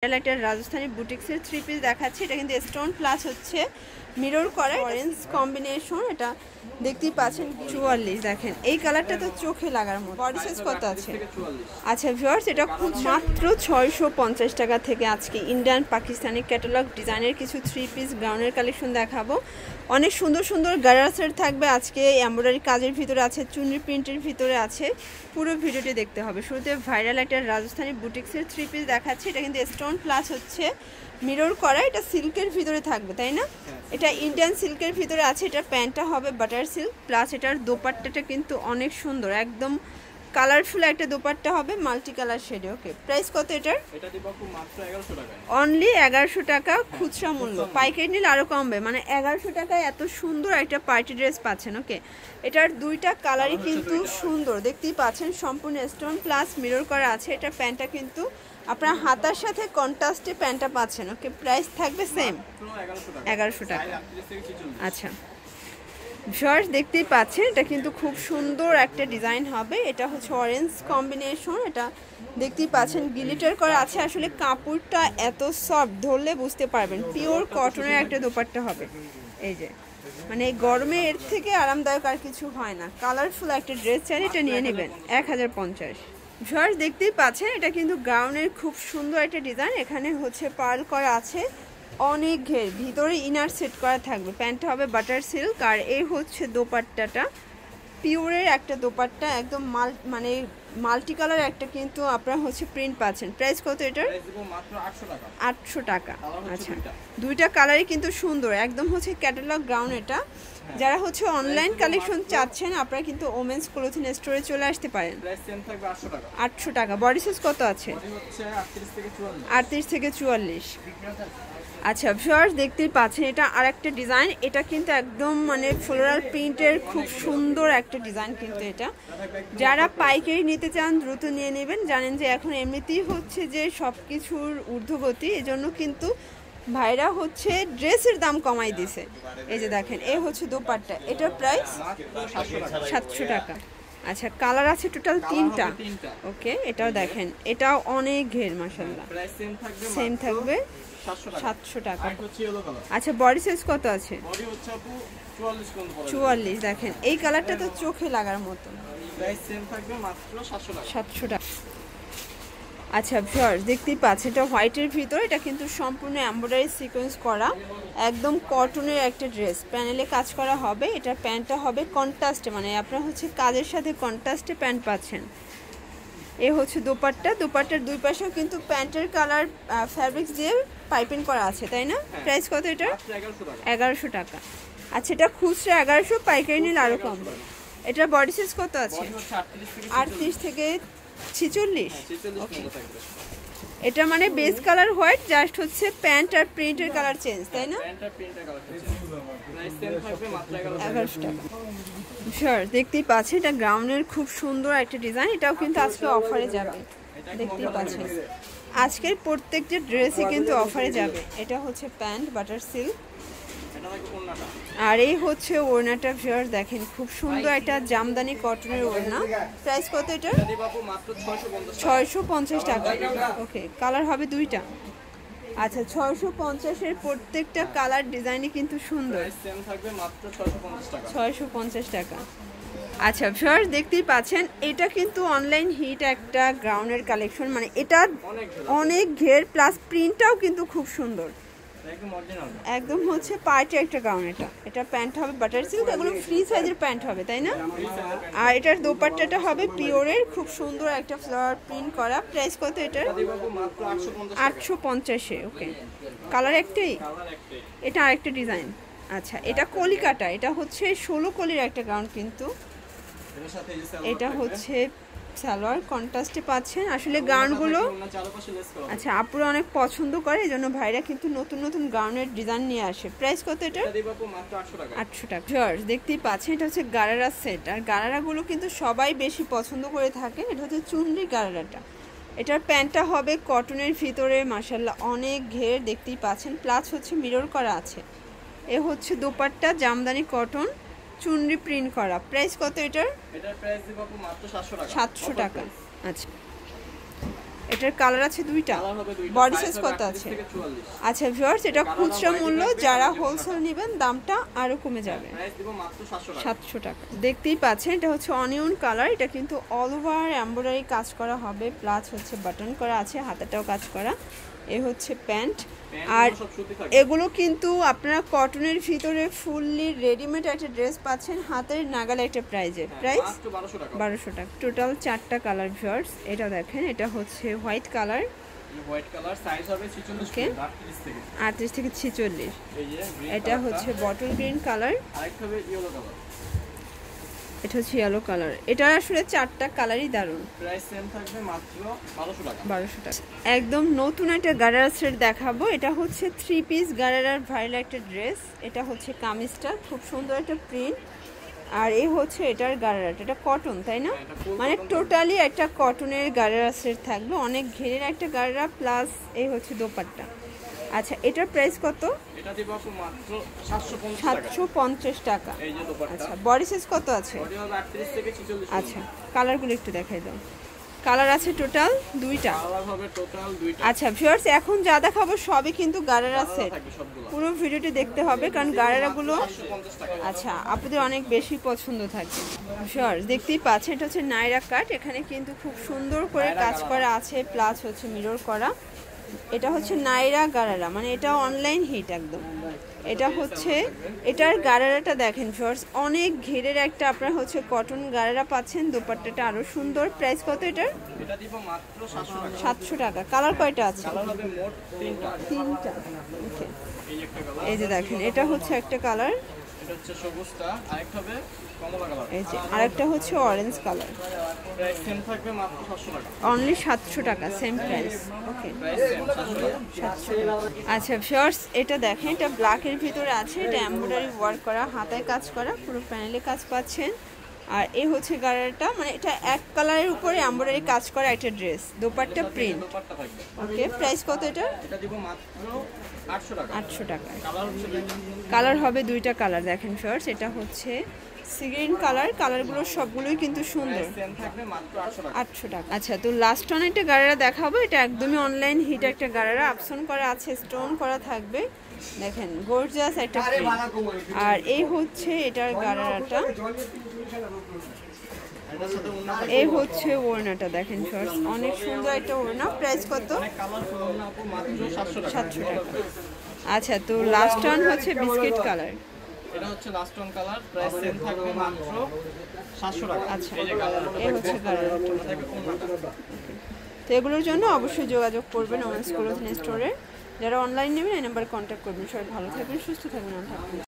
একটা রাজস্থানী বুটিক্সের three piece দেখাচ্ছি। এটা কিন্তু স্টোন প্লাস হচ্ছে মিরর করা অরেঞ্জ কম্বিনেশন। এটা দেখতেই পাচ্ছেন 44। দেখেন এই কালারটা তো চোখে লাগার মতো। বডি সাইজ কত আছে? আচ্ছা ভিউয়ার্স, এটা খুব মাত্র 650 টাকা থেকে আজকে ইন্ডিয়ান পাকিস্তানি ক্যাটালগ ডিজাইনের কিছু থ্রি পিস গাউনের কালেকশন দেখাবো। অনেক সুন্দর সুন্দর গারাসের থাকবে আজকে, এমব্রয়ডারি কাজের ভিতরে আছে, চুনরি প্রিন্টের ভিতরে আছে। পুরো ভিডিওটি দেখতে হবে। শুরুতে ভাইরাল একটা রাজস্থানী বুটিক্সের থ্রি পিস দেখাচ্ছি। এটা কিন্তু স্টোন প্লাস হচ্ছে মিরর করা, এটা সিল্কের ভিতরে থাকবে তাই না? এটা ইন্ডিয়ান সিল্কের ভিতরে আছে। এটার প্যান্টটা হবে বাটার সিল্ক প্লাস এটার দোপাট্টাটা কিন্তু অনেক সুন্দর, একদম কালারফুল একটা দোপাট্টা হবে মাল্টি কালার শেডে। ওকে, প্রাইস কত এটার? এটা দিব মাত্র 1100 টাকা। অনলি 1100 টাকা খুচরা মূল্য, পাইকারি নিলে আরো কমবে। মানে 1100 টাকায় এত সুন্দর একটা পার্টি ড্রেস পাচ্ছেন। ওকে, এটার দুইটা কালারই কিন্তু সুন্দর, দেখতেই পাচ্ছেন সম্পূর্ণ স্টোন প্লাস মিরর করা আছে। এটা প্যান্টটা কিন্তু আপনার হাতার সাথে কন্ট্রাস্টে প্যান্টটা পাচ্ছেন। ওকে, প্রাইস থাকবে সেম 1100 টাকা। আচ্ছা ভিউয়ার্স, দেখতেই পাচ্ছেন এটা কিন্তু খুব সুন্দর একটা ডিজাইন হবে। এটা হচ্ছে অরেঞ্জ কম্বিনেশন। এটা দেখতেই পাচ্ছেন গ্লিটার করা আছে। আসলে কাপড়টা এত সফট, ধরলে বুঝতে পারবেন পিওর কটনের একটা দোপাট্টা হবে। এই যে মানে গরমে এর থেকে আরামদায়ক আর কিছু হয় না। কালারফুল একটা ড্রেস চাই, এটা নিয়ে নেবেন 1050। ভিউয়ার্স দেখতেই পাচ্ছেন এটা কিন্তু গাউনের খুব সুন্দর একটা ডিজাইন। এখানে হচ্ছে পার্ল করা আছে, অনেক ঘের, ভিতরে ইনার সেট করা থাকবে। প্যান্টটা হবে বাটার সিল্ক আর এই হচ্ছে দোপাট্টাটা, পিওরের একটা দোপাট্টা, একদম মানে মাল্টি কালার একটা কিন্তু আপনারা হচ্ছে প্রিন্ট পাচ্ছেন। প্রাইস কত এটার? মাত্র 800 টাকা। 800 টাকা। আচ্ছা, দুইটা কালারই কিন্তু সুন্দর, একদম হচ্ছে ক্যাটালগ গাউন। এটা যারা হচ্ছে অনলাইন কালেকশন চাচ্ছেন আপনারা কিন্তু ওমেন্স ক্লোথিং স্টোরে চলে আসতে পারেন। প্রাইস সেম থাকবে 800 টাকা। 800 টাকা। বডি সাইজ কত আছে? বডি হচ্ছে 38 থেকে 44। 38 থেকে 44। আচ্ছা ভিউয়ার্স দেখতেই পাচ্ছেন এটা আরেকটা ডিজাইন। এটা কিন্তু একদম মানে ফ্লোরাল প্রিন্টের খুব সুন্দর একটা ডিজাইন। কিন্তু এটা যারা পাইকারি নিতে চান দ্রুত নিয়ে নেবেন। জানেন যে এখন এমনিতেই হচ্ছে যে সব কিছুর ঊর্ধ্বগতি, এজন্য কিন্তু ভাইরা হচ্ছে ড্রেসের দাম কমাই দিছে। এই যে দেখেন এই হচ্ছে দোপাট্টা, এটার প্রাইস 700 টাকা। আচ্ছা, কালার আছে টোটাল 3টা। ওকে, এটাও দেখেন, এটাও অনেক ঘের মাশাআল্লাহ। প্রাইস সেম থাকবে 700 টাকা। আচ্ছা, বডি সাইজ কত আছে? বডি হচ্ছে আপু 44 কোন পড়ে। 44। দেখেন এই কালারটা তো চোখে লাগার মতো। প্রাইস সেম থাকবে মাত্র 700 টাকা। 700 টাকা। আচ্ছা ভিউয়ার্স দেখতেই পাচ্ছেন এটা হোয়াইটের ভিতর। এটা কিন্তু সম্পূর্ণ এমব্রয়ডারি সিকোয়েন্স করা, একদম কটনের একটা ড্রেস, প্যানেলে কাজ করা হবে। এটার প্যান্টটা হবে কন্ট্রাস্টে, মানে আপনারা হচ্ছে কাজের সাথে কন্ট্রাস্টে প্যান্ট পাচ্ছেন। এ হচ্ছে দোপাট্টা, দোপাট্টার দুই পাশেও কিন্তু প্যান্টের কালার ফ্যাব্রিক্স দিয়ে পাইপিং করা আছে তাই না? প্রাইস কত এটা? 1100 টাকা। আচ্ছা, এটা খুচরা 1100, পাইকারি নিলে আরও কম। এটার বডি সাইজ কত আছে? 38 থেকে 46। এটা মানে বেস কালার হোয়াইট, জাস্ট হচ্ছে প্যান্ট আর প্রিন্টের কালার চেঞ্জ তাই না? 1100 টাকা। শিওর, দেখতেই পাচ্ছেন এটা গ্রাউন্ডের খুব সুন্দর একটা ডিজাইন। এটাও কিন্তু আজকে অফারে যাবে, দেখতেই পাচ্ছেন আজকের প্রত্যেকটা ড্রেসই কিন্তু অফারে যাবে। এটা হচ্ছে প্যান্ট বাটার সিল্ক আর এই হচ্ছে ওড়নাটা। ভিউয়ার দেখেন খুব সুন্দর একটা জামদানি কটনের ওড়না। প্রাইস কত এটা? 650 টাকা। ওকে, কালার হবে দুইটা। আচ্ছা, 650-এর প্রত্যেকটা কালার ডিজাইনই কিন্তু সুন্দর। 650 টাকা। আচ্ছা ভিউয়ার্স দেখতেই পাচ্ছেন এটা কিন্তু অনলাইন হিট একটা গ্রাউন্ডের কালেকশন। মানে এটা অনেক ঘের প্লাস প্রিন্টটাও কিন্তু খুব সুন্দর, একদম হচ্ছে পার্টি একটা গাউন। এটা প্যান্ট হবে বাটার সিল্ক, এগুলো ফ্রি সাইজের প্যান্ট হবে তাই না? আর এটার দোপাট্টাটা হবে পিওরের, খুব সুন্দর একটা ফ্লাওয়ার প্রিন্ট করা। প্রাইস কত এটার? 850-এ। ওকে, কালার একটাই, এটা আরেকটা ডিজাইন। আচ্ছা, এটা কলিকাটা, এটা হচ্ছে 16 কলির একটা গাউন কিন্তু। এটা হচ্ছে সালোয়ার কন্ট্রাস্টে পাচ্ছেন। আসলে গাউনগুলো আচ্ছা আপুরা অনেক পছন্দ করে, এই জন্য ভাইরা কিন্তু নতুন নতুন গাউনের ডিজাইন নিয়ে আসে। প্রাইস কত এটা? 800 টাকা। ভিউয়ার্স দেখতেই পাচ্ছেন এটা হচ্ছে গারারা সেট, আর গারারাগুলো কিন্তু সবাই বেশি পছন্দ করে থাকে। এটা হচ্ছে চুনরি গারারাটা। এটার প্যান্টটা হবে কটনের ভিতরে, মাশাআল্লাহ অনেক ঘের, দেখতেই পাচ্ছেন প্লাস হচ্ছে মিরর করা আছে। এ হচ্ছে দোপাট্টা জামদানি কটন, চুনরি প্রিন্ট করা। প্রাইস কত এটার? এটার প্রাইস দিব আপু মাত্র 700 টাকা। 700 টাকা। আচ্ছা এটার কালার আছে দুইটা, কালার হবে দুইটা, বডি সাইজ সাইজ হবে কত 38 আছে? থেকে 44। আচ্ছা ভিউয়ার্স, এটা কালার খুচরা variety মূল্য, থাকবে, যারা variety হোলসেল নেবেন দামটা আরো কমে যাবে। প্রাইস দিব মাত্র 700 টাকা। 700 টাকা। দেখতেই পাচ্ছেন এটা হচ্ছে অনিয়ন কালার, এটা কিন্তু অল ওভার এমব্রয়ডারি কাজ করা হবে, প্লাস হচ্ছে বাটন করা আছে, হাতাটাও কাজ করা। এ হচ্ছে প্যান্ট, আর সব সুতি থাকবে। এগুলো কিন্তু আপনারা কটনের ভিতরে ফুললি রেডিমেড একটা ড্রেস পাচ্ছেন হাতের নাগালে একটা প্রাইজে। প্রাইস মাত্র 1200 টাকা। 1200 টাকা। টোটাল 4টা কালার ভিউয়ার্স। এটা দেখেন, এটা হচ্ছে white colour, white colour, size হবে 46 Okay. 38 থেকে। 38 থেকে 46। এই যে green এটা কালারটা, হচ্ছে বটল গ্রিন কালার, আরেকটা হবে ইয়েলো কালার। এটা হচ্ছে ইয়েলো কালার। এটা আসলে 4টা কালারই দারুণ। প্রাইস সেম থাকবে মাত্র 1200 টাকা। 1200 টাকা। একদম নতুন একটা গারারা সেট দেখাবো। এটা হচ্ছে 3 পিস গারারার ভাইরাল একটা ড্রেস। এটা হচ্ছে কামিজটা, খুব সুন্দর একটা প্রিন্ট। আর এই হচ্ছে এটার গারারাটা, এটা কটন তাই না? এটা full মানে cotton টোটালি একটা কটনের গারারা সেট থাকবে, অনেক ঘেরের একটা গারারা, প্লাস এই হচ্ছে দোপাট্টা। আচ্ছা, এটার প্রাইস কত? এটা দিব আপু মাত্র 750 টাকা। 750 টাকা। এই যে দোপাট্টা, আচ্ছা, বডি সাইজ কত আছে? বডি হবে 38 থেকে 46। আচ্ছা, কালারগুলো একটু দেখাই দাও। কালার আছে টোটাল 2টা। কালার হবে টোটাল 2টা। আচ্ছা ভিউয়ার্স, এখন যা দেখাবো সবই কিন্তু গারারা সেট। থাকবে সবগুলো। পুরো ভিডিওটি দেখতে হবে, কারণ গারারাগুলো 750 টাকা। আচ্ছা আপনাদের অনেক বেশি পছন্দ থাকবে। ভিউয়ার্স দেখতেই পাচ্ছেন, এটা হচ্ছে নাইরা কাট। এখানে কিন্তু খুব সুন্দর করে কাজ করা আছে, প্লাস হচ্ছে মিরর করা। এটা হচ্ছে নাইরা গারারা, মানে এটা অনলাইন হিট একদম। এটা হচ্ছে এটার গারারাটা দেখেন ভিউয়ার্স, অনেক ঘেরের একটা আপনারা হচ্ছে কটন গারারা পাচ্ছেন। দোপাট্টাটা আরো সুন্দর। প্রাইস কত এটার? এটা দিব মাত্র 700 টাকা। 700 টাকা। কালার কয়টা আছে? কালার হবে মোট 3টা। 3টা। ওকে, এই একটা কালার, এই যে দেখেন, এটা হচ্ছে একটা কালার, এটা হচ্ছে সবুজটা, আরেকটা হবে কমলা কালার। এই যে আরেকটা হচ্ছে অরেঞ্জ কালার। প্রাইস সেম থাকবে মাত্র 700 টাকা। অনলি 700 টাকা, সেম প্রাইস। ওকে, প্রাইস সেম 700 টাকা। 700 টাকা। আচ্ছা ভিউয়ার্স, এটা দেখেন, এটা ব্ল্যাকের ভিতরে আছে, এটা এমব্রয়ডারি ওয়ার্ক করা, হাতায় কাজ করা, পুরো প্যানেলে কাজ পাচ্ছেন। আর এই হচ্ছে গারারাটা, মানে এটা এক কালারের উপরে এমব্রয়ডারি কাজ করা একটা ড্রেস, দোপাট্টা প্রিন্ট। দোপাট্টা থাকবে। ওকে, প্রাইস কত এটা? এটা দিব মাত্র 800 টাকা। 800 টাকা। কালার হচ্ছে দুইটা। কালার হবে 2টা কালার। দেখেন ভিউয়ার্স, এটা হচ্ছে সি গ্রিন কালার। কালারগুলো সবগুলোই কিন্তু সুন্দর। প্রাইস সেম থাকবে মাত্র 800 টাকা। 800 টাকা। আচ্ছা, তো লাস্ট অন একটা গারারা দেখাবো। এটা একদমই অনলাইন হিট একটা গারারা, আপসন করা আছে, স্টোন করা থাকবে। দেখেন গর্জিয়াস একটা print। আর এই হচ্ছে এটার গারারাটা, এটার সাথে ওড়না এই হচ্ছে ওড়নাটা। দেখেন শর্টস, অনেক সুন্দর একটা ওড়না। প্রাইস কত? কালারফুল ওড়না আপু মাত্র 700 টাকা। 700 টাকা। আচ্ছা, তো লাস্ট অন হচ্ছে বিস্কিট কালার। এটা হচ্ছে last one colour, price same থাকবে মাত্র 700 টাকা। আচ্ছা, এই যে কালার, এই হচ্ছে গারারাটা। থাকবে ওড়নাটা। তো এগুলোর জন্য অবশ্যই যোগাযোগ করবেন ওমেন্স ক্লোথিং স্টোরে। যারা অনলাইন নেবেন এই নাম্বারে কন্ট্যাক্ট করবেন। সবাই ভালো থাকবেন, সুস্থ থাকবেন, আল্লাহ হাফেজ।